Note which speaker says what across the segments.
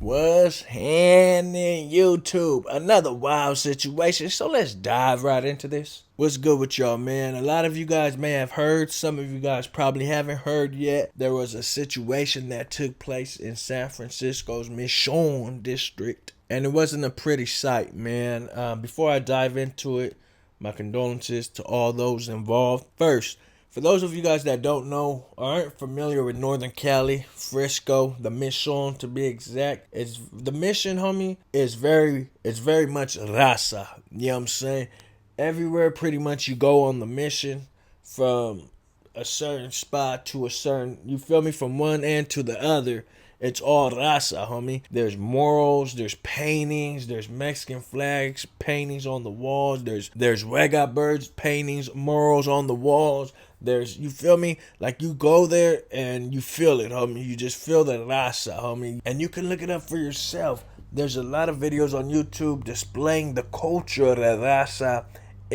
Speaker 1: What's happening, YouTube? Another wild situation, so let's dive right into this. What's good with y'all, man? A lot of you guys may have heard, some of you guys probably haven't heard yet. There was a situation that took place in San Francisco's Mission district, and it wasn't a pretty sight, man. Before I dive into it, my condolences to all those involved. First, for those of you guys that don't know or aren't familiar with Northern Cali, Frisco, the Mission to be exact, it's the Mission, homie, it's very much raza. You know what I'm saying? Everywhere pretty much you go on the Mission, from a certain spot to a certain, you feel me, from one end to the other, it's all raza, homie. There's murals, there's paintings, there's Mexican flags, paintings on the walls, there's Rega birds, paintings, murals on the walls. There's, you feel me? Like you go there and you feel it, homie. You just feel the raza, homie. And you can look it up for yourself. There's a lot of videos on YouTube displaying the culture of the raza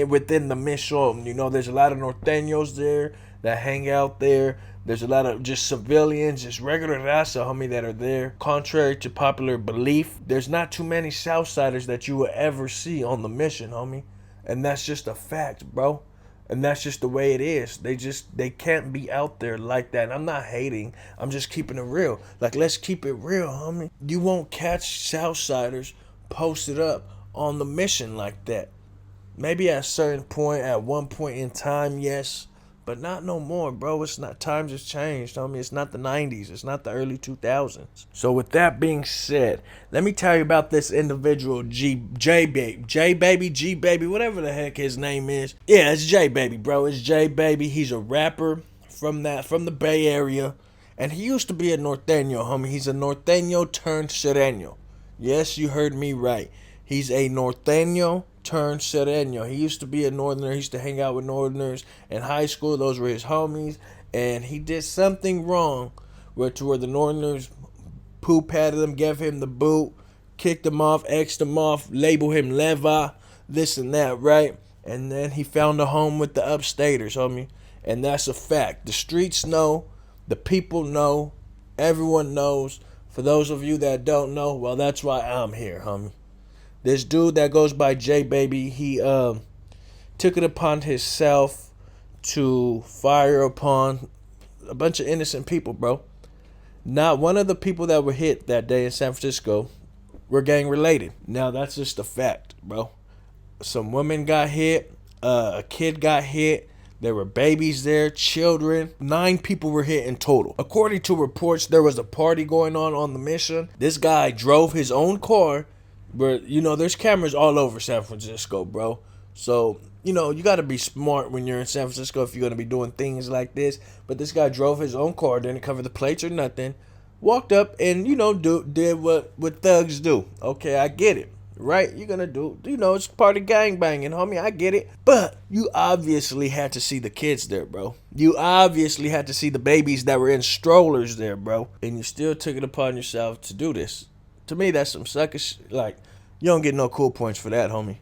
Speaker 1: within the Mission. You know, there's a lot of Norteños there that hang out there. There's a lot of just civilians, just regular raza, homie, that are there. Contrary to popular belief, there's not too many Southsiders that you will ever see on the Mission, homie. And that's just a fact, bro. And that's just the way it is. They can't be out there like that. And I'm not hating. I'm just keeping it real. Like, let's keep it real, homie. You won't catch Southsiders posted up on the Mission like that. Maybe at a certain point, at one point in time, yes. But not no more, bro. It's not, times has changed, homie. It's not the 90s. It's not the early 2000s. So with that being said, let me tell you about this individual, JBaby, JBaby, whatever the heck his name is. Yeah, it's JBaby, bro. It's JBaby. He's a rapper from the Bay Area. And he used to be a Norteno, homie. He's a Norteno turned Sureno. Yes, you heard me right. He's a Norteno turned Sureno. He used to be a Northerner. He used to hang out with Northerners in high school. Those were his homies. And he did something wrong where the Northerners poo-patted him, gave him the boot, kicked him off, X'd him off, labeled him Leva, this and that, right? And then he found a home with the upstaters, homie. And that's a fact. The streets know. The people know. Everyone knows. For those of you that don't know, well, that's why I'm here, homie. This dude that goes by JBaby, he took it upon himself to fire upon a bunch of innocent people, bro. Not one of the people that were hit that day in San Francisco were gang related. Now, that's just a fact, bro. Some women got hit. A kid got hit. There were babies there, children. 9 people were hit in total. According to reports, there was a party going on the Mission. This guy drove his own car. But, you know, there's cameras all over San Francisco, bro. So, you know, you got to be smart when you're in San Francisco if you're going to be doing things like this. But this guy drove his own car, didn't cover the plates or nothing. Walked up and, you know, did what thugs do. Okay, I get it. Right? You're going to do, you know, it's part of gangbanging, homie. I get it. But you obviously had to see the kids there, bro. You obviously had to see the babies that were in strollers there, bro. And you still took it upon yourself to do this. To me, that's some suckers. Like, you don't get no cool points for that, homie.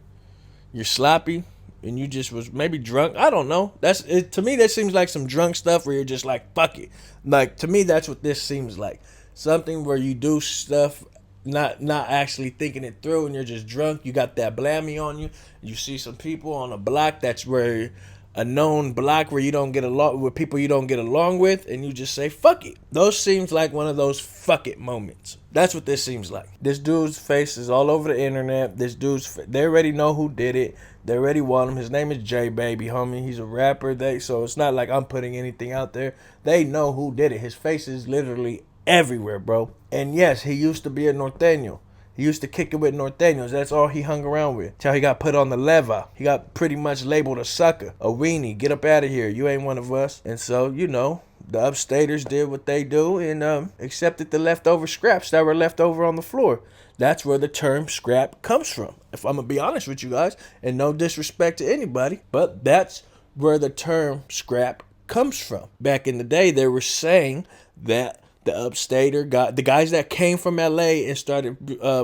Speaker 1: You're sloppy, and you just was maybe drunk. I don't know. That's it. To me, that seems like some drunk stuff where you're just like, fuck it. Like, to me, that's what this seems like. Something where you do stuff not actually thinking it through, and you're just drunk. You got that blammy on you. You see some people on a block that's where a known block where you don't get along with people you don't get along with, and you just say fuck it. Those seems like one of those fuck it moments. That's what this seems like. This dude's face is all over the internet. They already know who did it. They already want him. His name is JBaby, homie. He's a rapper. So it's not like I'm putting anything out there. They know who did it. His face is literally everywhere, bro. And yes, he used to be a Norteno. He used to kick it with Norteños. That's all he hung around with. Till he got put on the leva. He got pretty much labeled a sucker, a weenie. Get up out of here. You ain't one of us. And so, you know, the upstaters did what they do and accepted the leftover scraps that were left over on the floor. That's where the term scrap comes from. If I'm going to be honest with you guys, and no disrespect to anybody, but that's where the term scrap comes from. Back in the day, they were saying that the upstater the guys that came from LA and started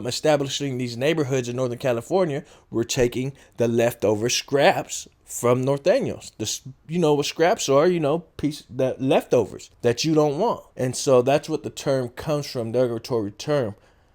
Speaker 1: establishing these neighborhoods in Northern California were taking the leftover scraps from Norteños. You know what scraps are, you know, leftovers that you don't want. And so that's what the term comes from, derogatory term.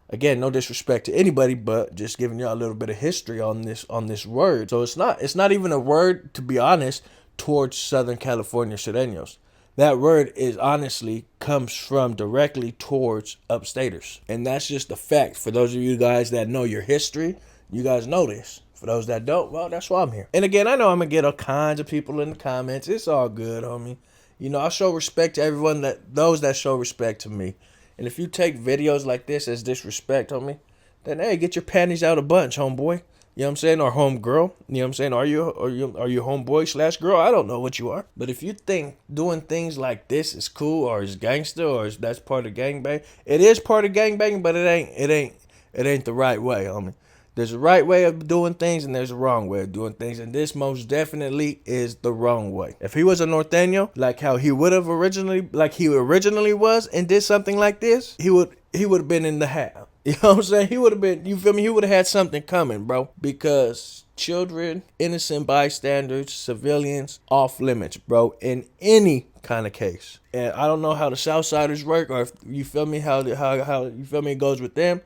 Speaker 1: Again, no disrespect to anybody, but just giving y'all a little bit of history on this word. So it's not even a word, to be honest, towards Southern California Sureños. That word is honestly comes from directly towards upstaters. And that's just a fact. For those of you guys that know your history, you guys know this. For those that don't, well, that's why I'm here. And again, I know I'm going to get all kinds of people in the comments. It's all good, homie. You know, I show respect to everyone, those that show respect to me. And if you take videos like this as disrespect, homie, then hey, get your panties out a bunch, homeboy. You know what I'm saying? Or homegirl. You know what I'm saying? Are you homeboy / girl? I don't know what you are. But if you think doing things like this is cool or is gangster or that's part of gangbang, it is part of gangbang, but it ain't the right way, homie. There's a right way of doing things and there's a wrong way of doing things, and this most definitely is the wrong way. If he was a Norteno, like how he originally was, and did something like this, he would have been in the hat. You know what I'm saying? He would have been, you feel me? He would have had something coming, bro. Because children, innocent bystanders, civilians, off limits, bro, in any kind of case. And I don't know how the Southsiders work, or if you feel me, how you feel me it goes with them.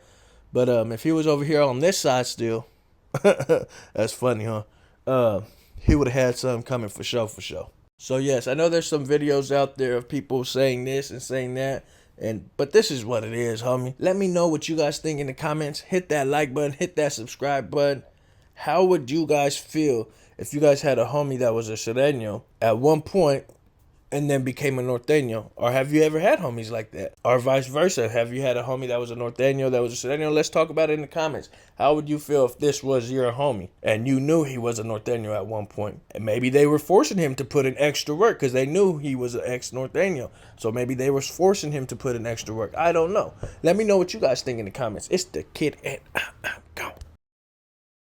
Speaker 1: But if he was over here on this side still, that's funny, huh? He would have had something coming for sure. So yes, I know there's some videos out there of people saying this and saying that, but this is what it is, homie. Let me know what you guys think in the comments. Hit that like button, hit that subscribe button. How would you guys feel if you guys had a homie that was a Sureno at one point and then became a Norteno? Or have you ever had homies like that? Or vice versa, have you had a homie that was a Norteno, that was a Sureno? Let's talk about it in the comments. How would you feel if this was your homie and you knew he was a Norteno at one point? And maybe they were forcing him to put in extra work because they knew he was an ex-Norteno. So maybe they were forcing him to put in extra work. I don't know. Let me know what you guys think in the comments. It's the Kid and